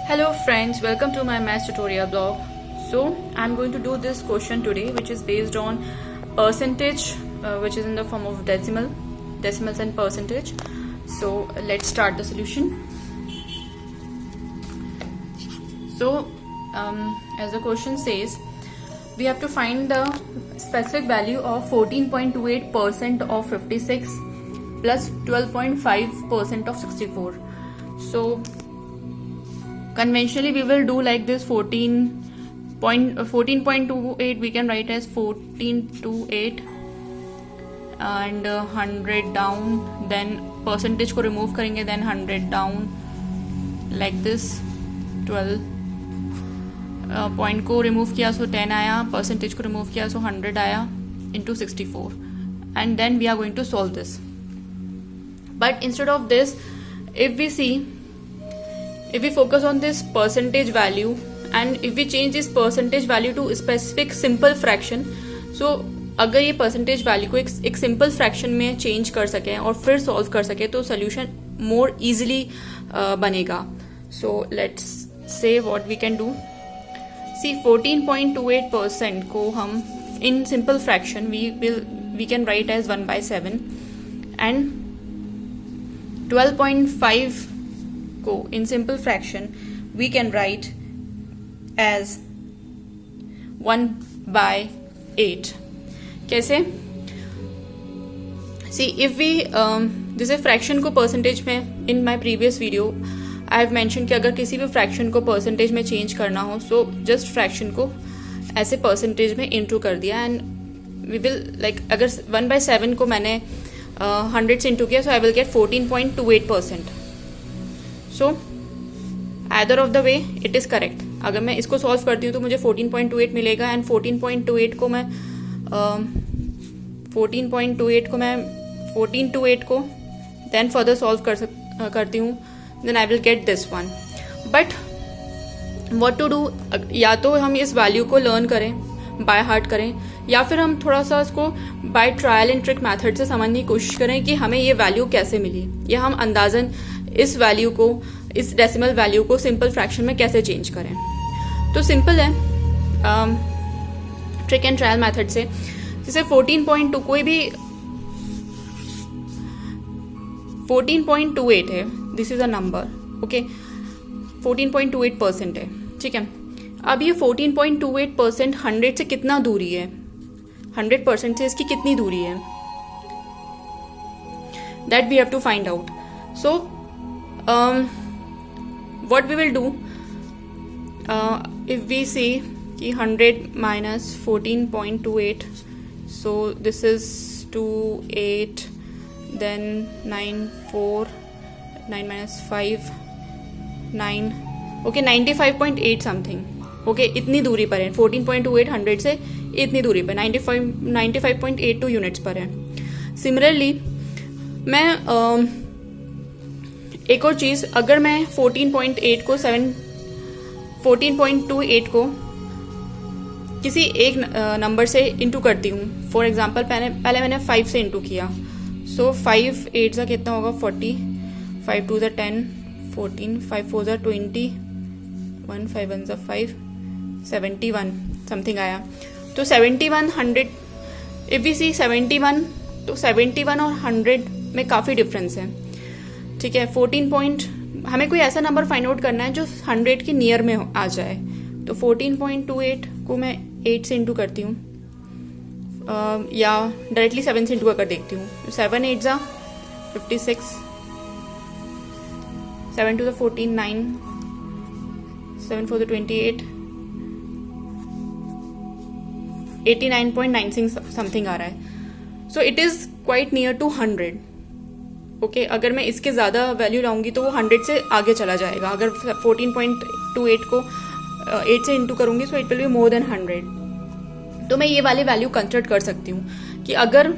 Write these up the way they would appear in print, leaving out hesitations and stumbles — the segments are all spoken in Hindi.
Hello friends, welcome to my maths tutorial blog. So I'm going to do this question today, which is based on percentage, which is in the form of decimals and percentage. So let's start the solution. So as the question says, we have to find the specific value of 14.28% of 56 plus 12.5% of 64. So conventionally we will do like this. 14.28 we can write as 1428 and 100 down, then percentage को remove करेंगे, then 100 down like this. 12 point को remove किया so 10 आया, percentage को remove किया so 100 आया into 64, and then we are going to solve this. But instead of this, if we focus on this percentage value and if we change this percentage value to specific simple fraction, so अगर ये percentage value को एक simple fraction में change कर सके और फिर solve कर सके तो solution more easily बनेगा. So let's say what we can do. See, 14.28% को हम in simple fraction we can write as 1/7 and 12.5 को in simple fraction we can write as 1/8. कैसे? See, if we जैसे fraction को percentage में in my previous video I have mentioned कि अगर किसी भी fraction को percentage में change करना हो, so just fraction को ऐसे percentage में into कर दिया and we will like अगर 1/7 को मैंने 100 से into किया, so I will get 14.28%. So either of the way it is correct. अगर मैं इसको solve करती हूँ तो मुझे 14.28 मिलेगा and 14.28 को मैं 14.28 को then further solve करती हूँ, then I will get this one. But what to do? या तो हम इस value को learn करें, by heart करें, या फिर हम थोड़ा सा इसको by trial and trick method से समझने की कोशिश करें कि हमें ये value कैसे मिली, या हम अंदाजन इस वैल्यू को, इस डेसिमल वैल्यू को सिंपल फ्रैक्शन में कैसे चेंज करें. तो सिंपल है ट्रिक एंड ट्रायल मेथड से. जैसे 14.2 कोई भी 14.28 है, this is a number, okay, 14.28% है, ठीक है. अब ये 14.28% 100 से कितना दूरी है, 100% से इसकी कितनी दूरी है, that we have to find out. So what we will do, if we see कि 100 minus 14.28, so this is 28, then 9 4 9 minus 5 9, okay, 95.8 something, okay, इतनी दूरी पर है. 14.28 100 से इतनी दूरी पर 95.82 यूनिट्स पर है. सिमिलरली मैं एक और चीज़, अगर मैं 14.28 को किसी एक नंबर से इंटू करती हूँ, फॉर एग्जांपल पहले मैंने 5 से इंटू किया, सो 5 8 का कितना होगा 40, 5 2 10 14, 5 4 20, 1 5 1 5 71 समथिंग आया. तो 71 100, इफ वी सी 71, तो 71 और 100 में काफ़ी डिफरेंस है, ठीक है. 14 हमें कोई ऐसा नंबर फाइंड आउट करना है जो 100 के नियर में आ जाए. तो 14.28 को मैं 8 से इंटू करती हूँ, या डायरेक्टली 7 से इंटू कर देखती हूँ. 7 8 जा 56, 7 2 14 9, 7 4 28, 89.96 समथिंग आ रहा है. So it is quite near to 100. Okay, अगर मैं इसके ज़्यादा वैल्यू लाऊंगी तो वो 100 से आगे चला जाएगा. अगर 14.28 को 8 से इंटू करूंगी so it will be more than 100. तो मैं ये वाली वैल्यू कंसिडर कर सकती हूँ कि अगर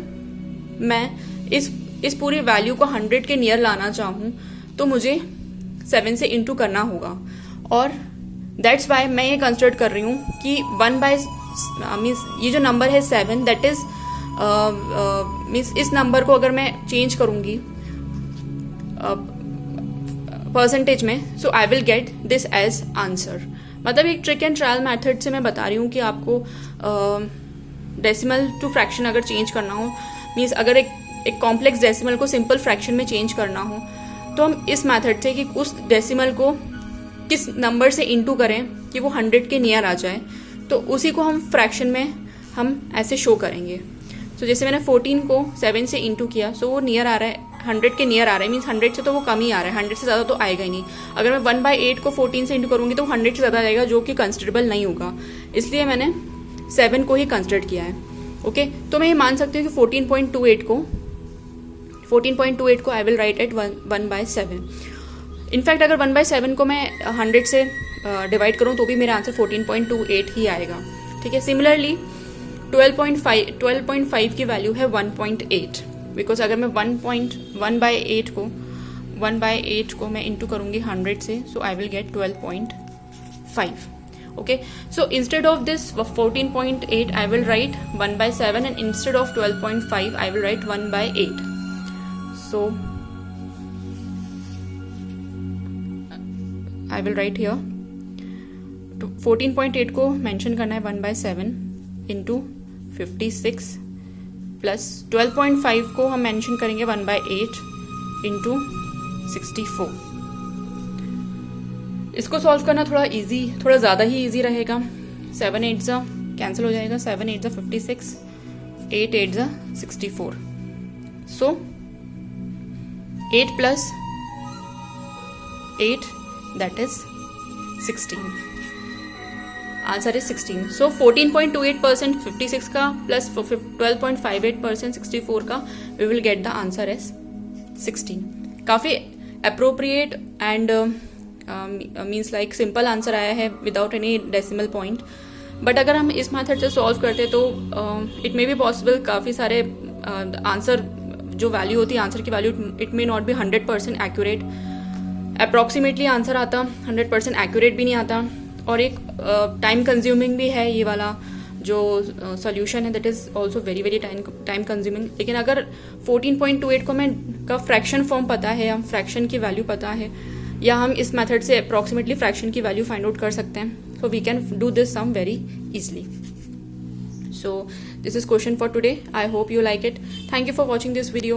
मैं इस पूरी वैल्यू को 100 के नियर लाना चाहूँ तो मुझे 7 से इंटू करना होगा. और दैट्स वाई मैं ये कंसिडर कर रही हूँ कि 1/मीन्स ये जो नंबर है 7, दैट इज मीन्स इस नंबर को अगर मैं चेंज करूँगी परसेंटेज में, so I will get this as answer. मतलब एक ट्रिक एंड ट्रायल मेथड से मैं बता रही हूँ कि आपको डेसिमल टू फ्रैक्शन अगर चेंज करना हो, मीन्स अगर एक कॉम्प्लेक्स डेसिमल को सिंपल फ्रैक्शन में चेंज करना हो, तो हम इस मेथड से कि उस डेसिमल को किस नंबर से इनटू करें कि वो 100 के नियर आ जाए, तो उसी को हम फ्रैक्शन में हम ऐसे शो करेंगे. तो जैसे मैंने 14 को 7 से इनटू किया, सो वो नियर आ रहा है, 100 के नियर आ रहा है, मीन्स 100 से तो वो कम ही आ रहा है, 100 से ज़्यादा तो आएगा ही नहीं. अगर मैं 1/8 को 14 से इंटू करूँगी तो 100 से ज़्यादा आएगा, जो कि कंसिडरेबल नहीं होगा. इसलिए मैंने 7 को ही कंसिडर किया है. ओके, तो मैं ये मान सकती हूँ कि 14.28 को I will write at 1/7. In fact अगर 1/7 को मैं 100 से डिवाइड करूँ तो भी मेरा आंसर 14.28 ही आएगा. ठीक है. सिमिलरली 12.5 की वैल्यू है 1.8, बिकॉज अगर मैं 1/8 को मैं इंटू करूँगी 100 से, so I will get 12.5. Okay, so instead of this 14.8 I will write 1/7, and instead of 12.5 I will write 1/8. So I will write here 14.8 को मेंशन करना है 1/7 इंटू 56 प्लस 12.5 को हम मेंशन करेंगे 1/8 इंटू 64. इसको सॉल्व करना थोड़ा ज़्यादा ही इजी रहेगा. 7 8 कैंसिल हो जाएगा, 7 8 56, 8 8 64. So 8 plus 8 that is 16. Answer is 16. So 14.28% 56 का प्लस 12.58% 64 का, we will get the answer as 16. काफ़ी appropriate and means like simple answer आया है without any decimal point. But अगर हम इस मेथड से सॉल्व करते तो इट मे बी पॉसिबल काफ़ी सारे आंसर जो वैल्यू होती है, आंसर की value, it may not be 100% accurate. Approximately answer आता, 100% एक्यूरेट भी नहीं आता, और एक टाइम कंज्यूमिंग भी है. ये वाला जो सोल्यूशन है that is also very very time consuming. लेकिन अगर 14.28 को मैं का फ्रैक्शन फॉर्म पता है, या फ्रैक्शन की वैल्यू पता है, या हम इस मेथड से अप्रॉक्सीमेटली फ्रैक्शन की वैल्यू फाइंड आउट कर सकते हैं, so we can do this some very easily. So this is question for today. I hope you like it. Thank you for watching this video.